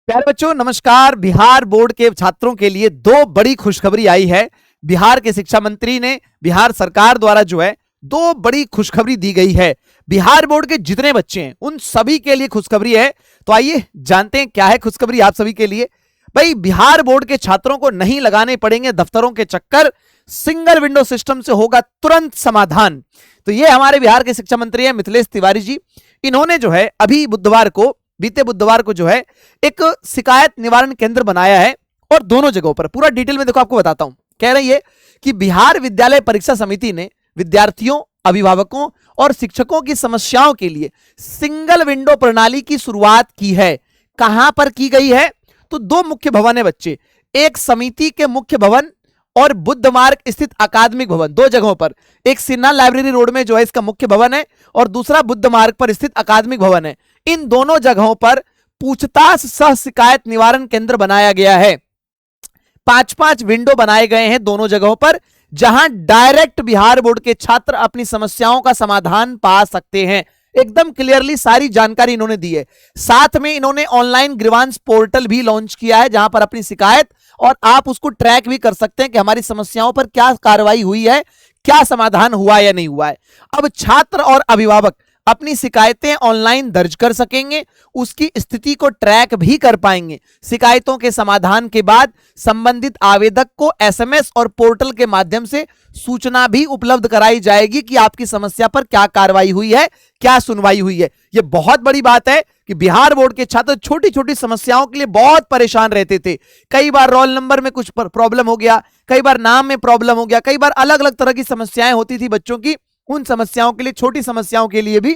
प्यारे बच्चों नमस्कार। बिहार बोर्ड के छात्रों के लिए दो बड़ी खुशखबरी आई है। बिहार के शिक्षा मंत्री ने बिहार सरकार द्वारा जो है दो बड़ी खुशखबरी दी गई है। बिहार बोर्ड के जितने बच्चे हैं उन सभी के लिए खुशखबरी है। तो आइए जानते हैं क्या है खुशखबरी आप सभी के लिए। भाई बिहार बोर्ड के छात्रों को नहीं लगाने पड़ेंगे दफ्तरों के चक्कर, सिंगल विंडो सिस्टम से होगा तुरंत समाधान। तो ये हमारे बिहार के शिक्षा मंत्री हैं मिथिलेश तिवारी जी। इन्होंने जो है अभी बीते बुधवार को जो है एक शिकायत निवारण केंद्र बनाया है और दोनों जगहों पर पूरा डिटेल में देखो आपको बताता हूं। कह रही है कि बिहार विद्यालय परीक्षा समिति ने विद्यार्थियों, अभिभावकों और शिक्षकों की समस्याओं के लिए सिंगल विंडो प्रणाली की शुरुआत की है। कहां पर की गई है? तो दो मुख्य भवन है बच्चे, एक समिति के मुख्य भवन और बुद्ध मार्ग स्थित अकादमिक भवन, दो जगहों पर। एक सिन्हा लाइब्रेरी रोड में जो है इसका मुख्य भवन है और दूसरा बुद्ध मार्ग पर स्थित अकादमिक भवन है। इन दोनों जगहों पर पूछताछ सह शिकायत निवारण केंद्र बनाया गया है। 5-5 विंडो बनाए गए हैं दोनों जगहों पर, जहां डायरेक्ट बिहार बोर्ड के छात्र अपनी समस्याओं का समाधान पा सकते हैं। एकदम क्लियरली सारी जानकारी इन्होंने दी है। साथ में इन्होंने ऑनलाइन ग्रीवांस पोर्टल भी लॉन्च किया है, जहां पर अपनी शिकायत और आप उसको ट्रैक भी कर सकते हैं कि हमारी समस्याओं पर क्या कार्रवाई हुई है, क्या समाधान हुआ या नहीं हुआ है। अब छात्र और अभिभावक अपनी शिकायतें ऑनलाइन दर्ज कर सकेंगे, उसकी स्थिति को ट्रैक भी कर पाएंगे। शिकायतों के समाधान के बाद संबंधित आवेदक को एसएमएस और पोर्टल के माध्यम से सूचना भी उपलब्ध कराई जाएगी कि आपकी समस्या पर क्या कार्रवाई हुई है, क्या सुनवाई हुई है। यह बहुत बड़ी बात है कि बिहार बोर्ड के छात्र छोटी छोटी समस्याओं के लिए बहुत परेशान रहते थे। कई बार रोल नंबर में कुछ प्रॉब्लम हो गया, कई बार नाम में प्रॉब्लम हो गया, कई बार अलग अलग तरह की समस्याएं होती थी बच्चों की। उन समस्याओं के लिए, छोटी समस्याओं के लिए भी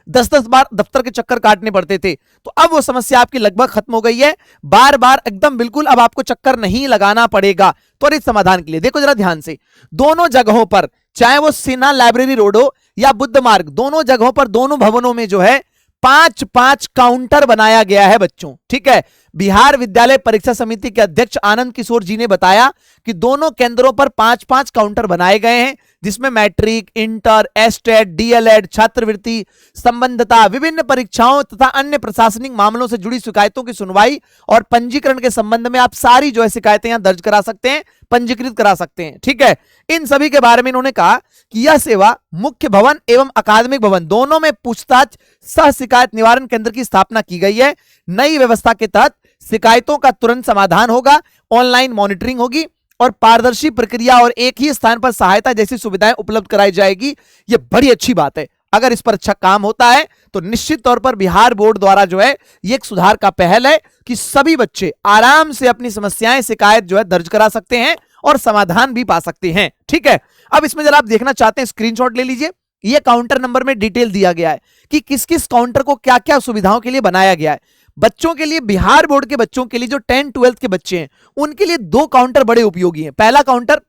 10-10 बार दफ्तर के चक्कर काटने पड़ते थे। तो अब वो समस्या आपकी लगभग खत्म हो गई है। बार बार एकदम बिल्कुल अब आपको चक्कर नहीं लगाना पड़ेगा त्वरित समाधान के लिए। देखो जरा ध्यान से, दोनों जगहों पर, चाहे वो सिन्हा लाइब्रेरी रोड हो या बुद्ध मार्ग, दोनों जगहों पर, दोनों भवनों में जो है 5-5 काउंटर बनाया गया है बच्चों। ठीक है। बिहार विद्यालय परीक्षा समिति के अध्यक्ष आनंद किशोर जी ने बताया कि दोनों केंद्रों पर 5-5 काउंटर बनाए गए हैं, जिसमें मैट्रिक, इंटर, एस्टेट, डीएलएड, छात्रवृत्ति, संबंधता, विभिन्न परीक्षाओं तथा अन्य प्रशासनिक मामलों से जुड़ी शिकायतों की सुनवाई और पंजीकरण के संबंध में आप सारी जो है शिकायतें यहां दर्ज करा सकते हैं, पंजीकृत करा सकते हैं। ठीक है। इन सभी के बारे में इन्होंने कहा कि यह सेवा मुख्य भवन एवं अकादमिक भवन दोनों में पूछताछ सह शिकायत निवारण केंद्र की स्थापना की गई है। नई व्यवस्था के तहत शिकायतों का तुरंत समाधान होगा, ऑनलाइन मॉनिटरिंग होगी और पारदर्शी प्रक्रिया और एक ही स्थान पर सहायता जैसी सुविधाएं उपलब्ध कराई जाएगी। यह बड़ी अच्छी बात है। अगर इस पर अच्छा काम होता है तो निश्चित तौर पर बिहार बोर्ड द्वारा जो है यह एक सुधार का पहल है कि सभी बच्चे आराम से अपनी समस्याएं, शिकायत जो है दर्ज करा सकते हैं और समाधान भी पा सकते हैं। ठीक है। अब इसमें जरा आप देखना चाहते हैं, स्क्रीनशॉट ले लीजिए। यह काउंटर नंबर में डिटेल दिया गया है कि किस किस काउंटर को क्या क्या सुविधाओं के लिए बनाया गया है। बच्चों के लिए, बिहार बोर्ड के बच्चों के लिए जो 10th-12th के बच्चे हैं उनके लिए दो काउंटर बड़े उपयोगी हैं। पहला काउंटर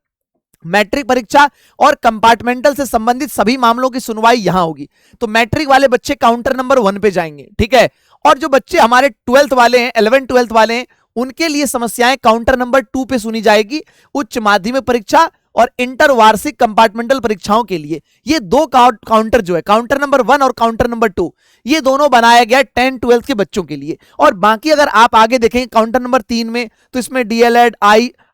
मैट्रिक परीक्षा और कंपार्टमेंटल से संबंधित सभी मामलों की सुनवाई यहां होगी। तो मैट्रिक वाले बच्चे काउंटर नंबर 1 पे जाएंगे। ठीक है। और जो बच्चे हमारे 12th वाले हैं, 11th-12th वाले हैं, उनके लिए समस्याएं काउंटर नंबर 2 पे सुनी जाएगी। उच्च माध्यमिक परीक्षा और इंटर वार्षिक कंपार्टमेंटल परीक्षाओं के लिए ये दो काउंटर जो है, काउंटर नंबर 1 और काउंटर नंबर 2, ये दोनों बनाया गया 10th-12th के बच्चों के लिए। और बाकी अगर आप आगे देखें काउंटर नंबर 3 में, तो इसमें डीएलएड,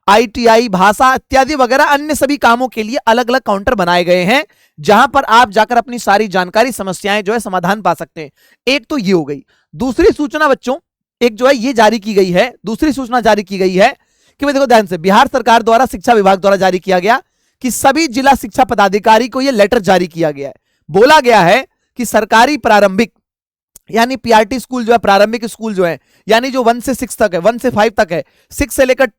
आईटीआई, भाषा इत्यादि वगैरह अन्य सभी कामों के लिए अलग अलग काउंटर बनाए गए हैं, जहां पर आप जाकर अपनी सारी जानकारी, समस्याएं जो है समाधान पा सकते हैं। एक तो ये हो गई। दूसरी सूचना बच्चों एक जो है ये जारी की गई है, दूसरी सूचना जारी की गई है कि देखो ध्यान से, बिहार सरकार द्वारा, शिक्षा विभाग द्वारा जारी किया गया कि सभी जिला शिक्षा पदाधिकारी को यह लेटर जारी किया गया है। बोला गया है कि सरकारी प्रारंभिक यानी पीआरटी स्कूल जो है, प्रारंभिक स्कूल जो है, यानी जो 1 से 6 तक है, 1 से 5 तक है, 6 से लेकर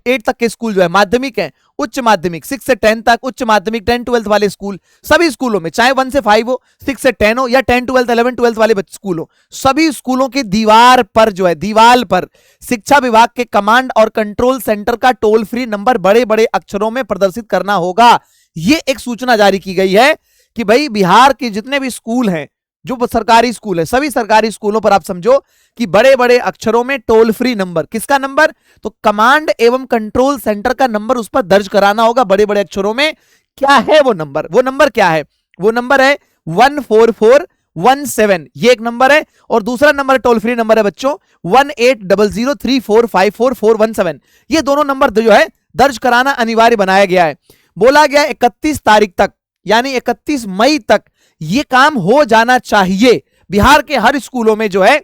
8 तक के स्कूल जो है, माध्यमिक है, उच्च माध्यमिक 6 से 10 तक, उच्च माध्यमिक 10th-12th वाले स्कूल, सभी स्कूलों में, चाहे 1 से 5 हो, 6 से 10 हो या 10th-12th 11th-12th वाले स्कूल हो, सभी स्कूलों की दीवार पर जो है, दीवार पर शिक्षा विभाग के कमांड और कंट्रोल सेंटर का टोल फ्री नंबर बड़े बड़े अक्षरों में प्रदर्शित करना होगा। यह एक सूचना जारी की गई है कि भाई बिहार के जितने भी स्कूल हैं, जो सरकारी स्कूल है, सभी सरकारी स्कूलों पर आप समझो कि बड़े बड़े अक्षरों में टोल फ्री नंबर, किसका नंबर? तो कमांड एवं कंट्रोल सेंटर का नंबर उस पर दर्ज कराना होगा बड़े बड़े अक्षरों में। क्या है वो नंबर? वो नंबर क्या है? वो नंबर है 144 17 ये एक नंबर है, और दूसरा नंबर टोल फ्री नंबर है बच्चों 180034544417। ये दोनों नंबर जो है दर्ज कराना अनिवार्य बनाया गया है। बोला गया 31 तारीख तक यानी 31 मई तक ये काम हो जाना चाहिए। बिहार के हर स्कूलों में जो है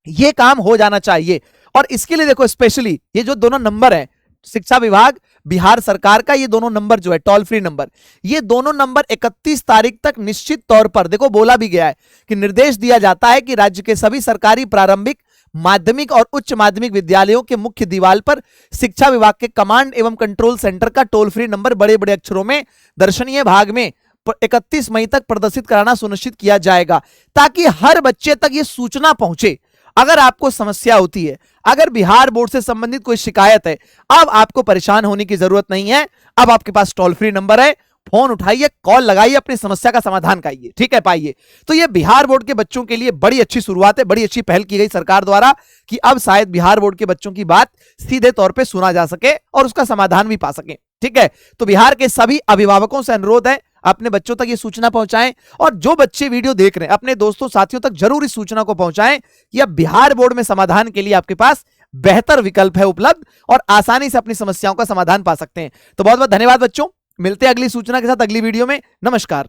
ये काम हो जाना चाहिए। और इसके लिए देखो स्पेशली ये जो दोनों नंबर है, शिक्षा विभाग बिहार सरकार का ये दोनों नंबर जो है टोल फ्री नंबर, ये दोनों नंबर 31 तारीख तक निश्चित तौर पर देखो बोला भी गया है कि निर्देश दिया जाता है कि राज्य के सभी सरकारी प्रारंभिक माध्यमिक और उच्च माध्यमिक विद्यालयों के मुख्य दीवार पर शिक्षा विभाग के कमांड एवं कंट्रोल सेंटर का टोल फ्री नंबर बड़े बड़े अक्षरों में दर्शनीय भाग में 31 मई तक प्रदर्शित कराना सुनिश्चित किया जाएगा, ताकि हर बच्चे तक यह सूचना पहुंचे। अगर आपको समस्या होती है, अगर बिहार बोर्ड से संबंधित कोई शिकायत है, अब आपको परेशान होने की जरूरत नहीं है। अब आपके पास टोल फ्री नंबर है, फोन उठाइए, कॉल लगाइए, अपनी समस्या का समाधान कराइए, ठीक है पाइए। तो ये बिहार बोर्ड के बच्चों के लिए बड़ी अच्छी शुरुआत है, बड़ी अच्छी पहल की गई सरकार द्वारा कि अब शायद बिहार बोर्ड के बच्चों की बात सीधे तौर पे सुना जा सके और उसका समाधान भी पा सके, ठीक है। तो बिहार के सभी अभिभावकों से अनुरोध है अपने बच्चों तक ये सूचना पहुंचाएं, और जो बच्चे वीडियो देख रहे हैं अपने दोस्तों साथियों तक जरूर इस सूचना को पहुंचाएं कि अब बिहार बोर्ड में समाधान के लिए आपके पास बेहतर विकल्प है उपलब्ध, और आसानी से अपनी समस्याओं का समाधान पा सकते हैं। तो बहुत बहुत धन्यवाद बच्चों, मिलते हैं अगली सूचना के साथ अगली वीडियो में। नमस्कार।